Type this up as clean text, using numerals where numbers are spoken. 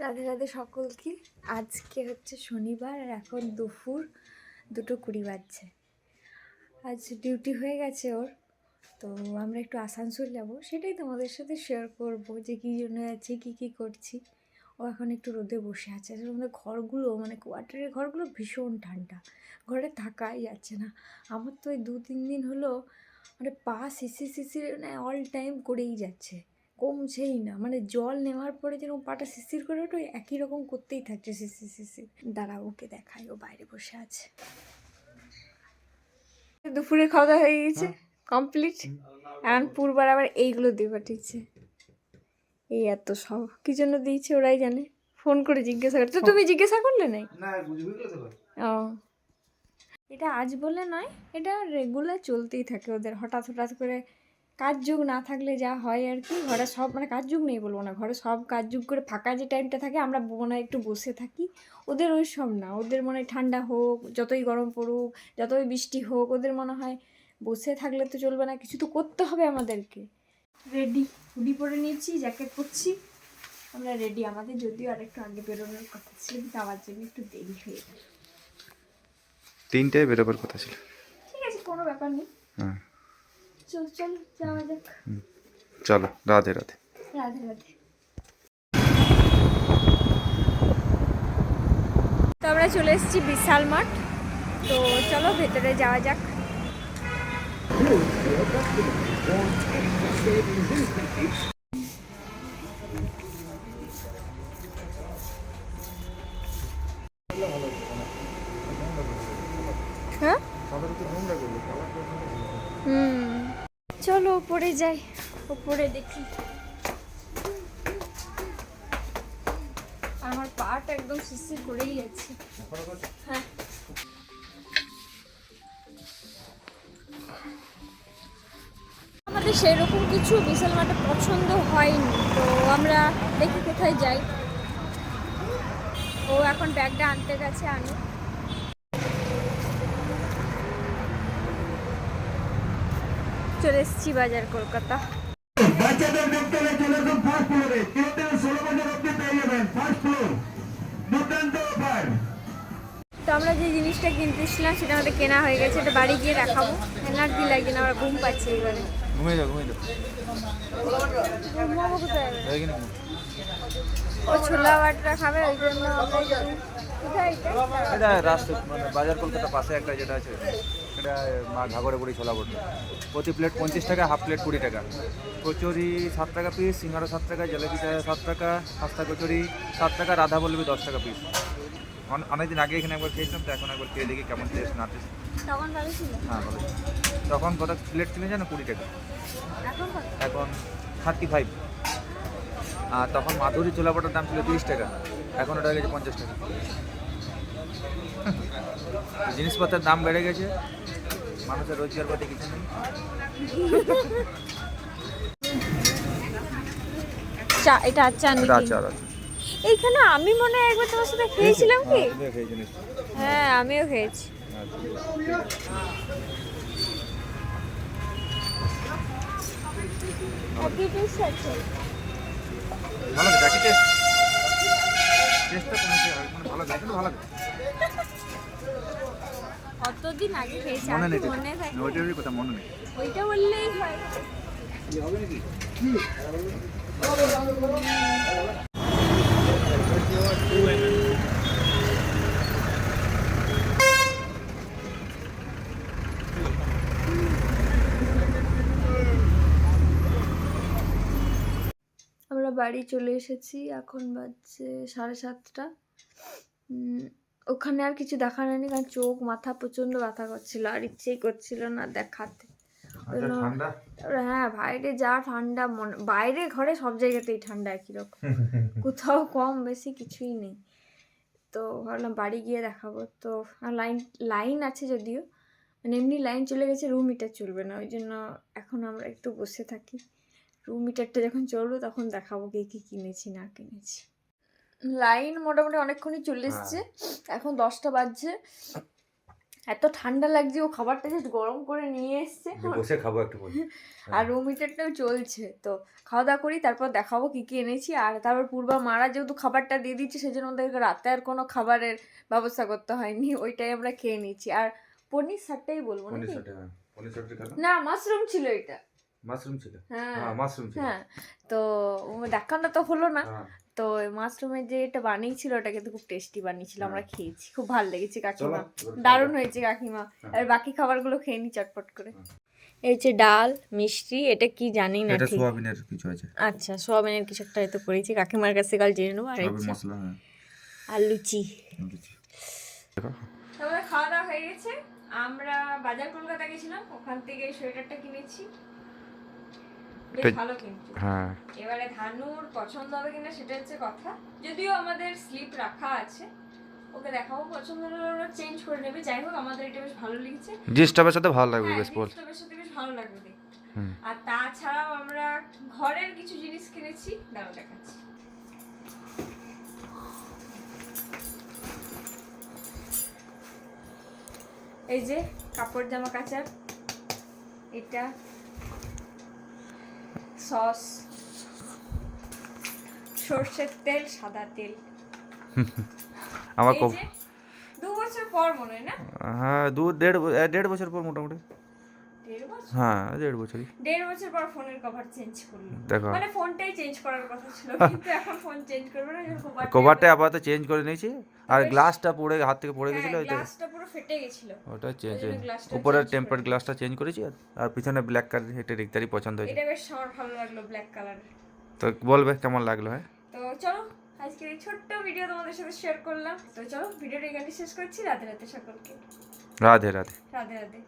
রাধে রাধে সকলকে। আজকে হচ্ছে শনিবার আর এখন দুপুর 2:20 বাজছে। আজ ডিউটি হয়ে গেছে ওর, তো আমরা একটু আসানসোল যাব, সেটাই তোমাদের সাথে শেয়ার করবো যে কী জন্য যাচ্ছি, কী কী করছি। ও এখন একটু রোদে বসে আছে। আসলে আমাদের ঘরগুলো মানে কোয়ার্টারের ঘরগুলো ভীষণ ঠান্ডা, ঘরে থাকাই যাচ্ছে না। আমার তো এই 2-3 দিন হলো মানে পা শিশির শিশির মানে অল টাইম করেই যাচ্ছে, কমছেই না। মানে জল নেওয়ার পরে যেরকম পাটা শিশির করে ওঠে একই রকম করতেই থাকছে শিশির শিশির। দাঁড়া ওকে দেখায়, ও বাইরে বসে আছে। দুপুরে খাওয়া দাওয়া হয়ে গেছে, কমপ্লিট। এখন পূর্বার আবার এইগুলো দিয়ে পাঠিয়েছে। এই এত সব কি জন্য দিয়েছে ওরাই জানে। ফোন করে জিজ্ঞাসা করতে, তুমি জিজ্ঞাসা করলে নাই? ও, এটা আজ বলে নয়, এটা রেগুলার চলতেই থাকে ওদের। হঠাৎ হঠাৎ করে কাজ যুগ না থাকলে যা হয় আর কি, ঘরে সব মানে কাজ যুগ নেই বলবো না, ঘরে সব কাজ যুগ করে ফাঁকা যে টাইমটা থাকে আমরা মনে হয় একটু বসে থাকি। ওদের ওই সব না, ওদের মনে হয় ঠান্ডা হোক, যতই গরম পড়ুক, যতই বৃষ্টি হোক, ওদের মনে হয় বসে থাকলে তো চলবে না, কিছু তো করতে হবে আমাদেরকে। রেডি, হুডি পরে নিয়েছি, জ্যাকেট পরছি, আমরা রেডি। আমাদের যদিও আর একটু আগে বেরোনোর কথা ছিল, কিন্তু আমার জন্য একটু দেরি হয়ে গেল। 3টায় বেরোবার কথা ছিল। ঠিক আছে, কোনো ব্যাপার নেই। হ্যাঁ, চল চল যাওয়া যাক। চলো, রাধে রাধে। রাধে রাধে। তো আমরা চলে এসেছি বিশাল মাঠ, তো চলো ভেতরে যাওয়া যাক। হ্যাঁ, চলো উপরে যাই, উপরে দেখি। আমার পাটা একদম শিরশির করেই যাচ্ছে। হ্যাঁ, আমাদের সেরকম কিছু বিশাল মাঠে পছন্দ হয়নি, তো আমরা দেখি কোথায় যাই। ও এখন ব্যাগটা আনতে গেছে, আনি। চলে এসেছি বাজার কলকাতা। বাচ্চাদের দেখতে চলে আসুন ফার্স্ট ফ্লোরে, 3 থেকে 16 বছর অব্দি পেয়ে যাবেন ফার্স্ট ফ্লোর, দুর্দান্ত অফার। তো আমরা যে জিনিসটা কিনতেছিলাম সেটা আমাদের কেনা হয়ে গেছে, এটা বাড়ি গিয়ে দেখাবো। এনার্জি লাগছে না, আমরা ঘুম পাচ্ছি এবারে। ঘুমিয়ে যাও, ঘুমিয়ে যাও। ঘুমাবো কোথায়? ও ছোলা বাটরা খাবে, ওই জন্য আমরা একটু কোথায় এটা রাস্তা মানে বাজার কলকাতা পাশে একটা যেটা আছে, এটা মা ঘাগরে বুড়ি ছোলা বটে। প্রতি প্লেট 25 টাকা, হাফ প্লেট 20 টাকা। কচুরি 7 টাকা পিস, সিঙ্গারা 7 টাকা, জলেবিটা 7 টাকা, খাস্তা কচুরি 7 টাকা, রাধা বলবি 10 টাকা পিস। অনেকদিন আগে এখানে একবার খেয়েছিলাম, তো এখন একবার খেয়ে দেখি কেমন টেস্ট না টেস্ট। তখন ভালো ছিল, হ্যাঁ ভালো। তখন কত প্লেট ছিল জানো? 20 টাকা। এখন কত? এখন 35। আর তখন মাধুরী ছোলা বটার দাম ছিল 30 টাকা, এখন ওটা হয়ে গেছে 50 টাকা। জিনিসপত্রের দাম বেড়ে গেছে, মানুষের রোজগার পাতি কিছু নেই। চা, এটা চা নাকি? আচ্ছা। এইখানে আমি মনে হয় একবার তোমার সাথে খেয়েছিলাম কি? খেয়েছি নিশ্চয়ই। হ্যাঁ, আমিও খেয়েছি। কি টেস্ট আছে? ভালো দেখি টেস্ট, টেস্টটা কমেছে, ভালো দেখে ভালো দেখে। কতদিন আগে খেয়েছি, মনে নেই, মনে থাকে? ওইটারই কথা মনে নেই। ওইটা বললেই হয়। হবে নাকি? আমরা বাড়ি চলে এসেছি, এখন বাজছে 7:30। ওখানে আর কিছু দেখানো হয়নি, কারণ চোখ মাথা প্রচণ্ড ব্যথা করছিল, আর ইচ্ছেই করছিল না দেখাতে। হ্যাঁ, বাইরে যা ঠান্ডা, বাইরে ঘরে সব জায়গাতেই ঠান্ডা একই রকম, কোথাও কম বেশি কিছুই নেই। তো ভাবলাম বাড়ি গিয়ে দেখাবো। তো লাইন আছে যদিও, মানে এমনি লাইন চলে গেছে, রুম হিটার চলবে না, ওই জন্য এখন আমরা একটু বসে থাকি। রুম হিটারটা যখন চলবে তখন দেখাবো কে কী কিনেছি না কিনেছি। লাইন মোটামুটি অনেকক্ষণই চলে এসছে, এখন 10টা বাজছে। এত ঠান্ডা লাগছে, ও খাবারটা জাস্ট গরম করে নিয়ে এসছে। যে বসে খাবো একটু পরে। আর রুম হিটারটাও চলছে, তো খাওয়া দাওয়া করি, তারপর দেখাবো কি কি এনেছি। আর তারপর পূর্বা মারা যেহেতু খাবারটা দিয়ে দিচ্ছে, সেজন্য ওদেরকে রাতে আর কোনো খাবারের ব্যবস্থা করতে হয়নি, ওইটাই আমরা খেয়ে নিচ্ছি। আর পনির সারটাই বলবো পনির নাকি? সাথে হ্যাঁ পনির সাথে খেলাম। না, মাশরুম ছিল এটা। মাশরুম ছিল, হ্যাঁ হ্যাঁ মাশরুম ছিল। হ্যাঁ, তো দেখানো তো হলো না। হ্যাঁ তো মাশরুমের যে এটা বানিয়েছিল, ওটা কিন্তু খুব টেস্টি বানিয়েছিল, আমরা খেয়েছি, খুব ভালো লেগেছে কাকিমা, চলো, এবার দারুণ খাওয়া হয়েছে কাকিমা। হ্যাঁ। আর বাকি খাবারগুলো খেয়ে নি চটপট করে। এই হচ্ছে ডাল, মিষ্টি, এটা কি জানি না এটা ঠিক। সোয়াবিনের কিছু আছে, আচ্ছা, সোয়াবিনের কিছু একটা হয়তো করেছি, কাকিমার কাছে কাল জেনে নেবো। আর এই সোয়াবিন হচ্ছে মশলা, হ্যাঁ আর লুচি। দেখো তারপরে খাওয়া দাওয়া হয়ে গেছে। আমরা বাজার কলকাতা গেছিলাম, ওখান থেকে এই সোয়েটারটা কিনেছি, বেশ এটা- ভালো কিন্তু। হ্যাঁ এবারে ধানুর পছন্দ হবে কিনা সেটা হচ্ছে কথা, যদিও আমাদের স্লিপ রাখা আছে, ওকে দেখাবো, পছন্দ হলে ওরা চেঞ্জ করে নেবে। যাই হোক, আমাদের এটা বেশ ভালো লেগেছে। জিনিসটার সাথে ভালো লাগবে হ্যাঁ, বেশ বল। জিনিসটা বেশ বেশ ভালো লাগবে দেখতে। হুম। আর তাছাড়াও আমরা ঘরের কিছু জিনিস কিনেছি, দাঁড়াও দেখাচ্ছি। এই যে কাপড় জামা কাচার, এটা সস, সর্ষের তেল, সাদা তেল। আমার এই খুব যে 2 বছর পর মনে হয় না, হ্যাঁ দেড় বছর পর মোটামুটি, 1.5 বছর, হ্যাঁ 1.5 বছরই। 1.5 বছর পর ফোনের কভার চেঞ্জ করলো। দেখো মানে ফোনটাই চেঞ্জ করার কথা ছিল, কিন্তু এখন ফোন চেঞ্জ করবে না, যখন কভারটা আপাতত চেঞ্জ করে নিয়েছি, আর গ্লাসটা পড়ে হাত থেকে পড়ে গেছিল, ওইটা গ্লাসটা পুরো ফেটে গেছিল, ওটা চেঞ্জ, ওই জন্য glassটা উপরের change টেম্পার্ড করে গ্লাসটা চেঞ্জ করেছি, আর পিছনে ব্ল্যাক কালার, এটা দেখতেই পছন্দ হয়েছে। এটা বেশ আমার ভালো লাগলো, ব্ল্যাক কালার। তো বলবে কেমন লাগলো, হ্যাঁ তো চলো, আজকের এই ছোট্ট ভিডিও তোমাদের সাথে শেয়ার করলাম। তো চলো, ভিডিওটা এখানে শেষ করছি। রাধে রাধে সকলকে, রাধে রাধে। রাধে রাধে।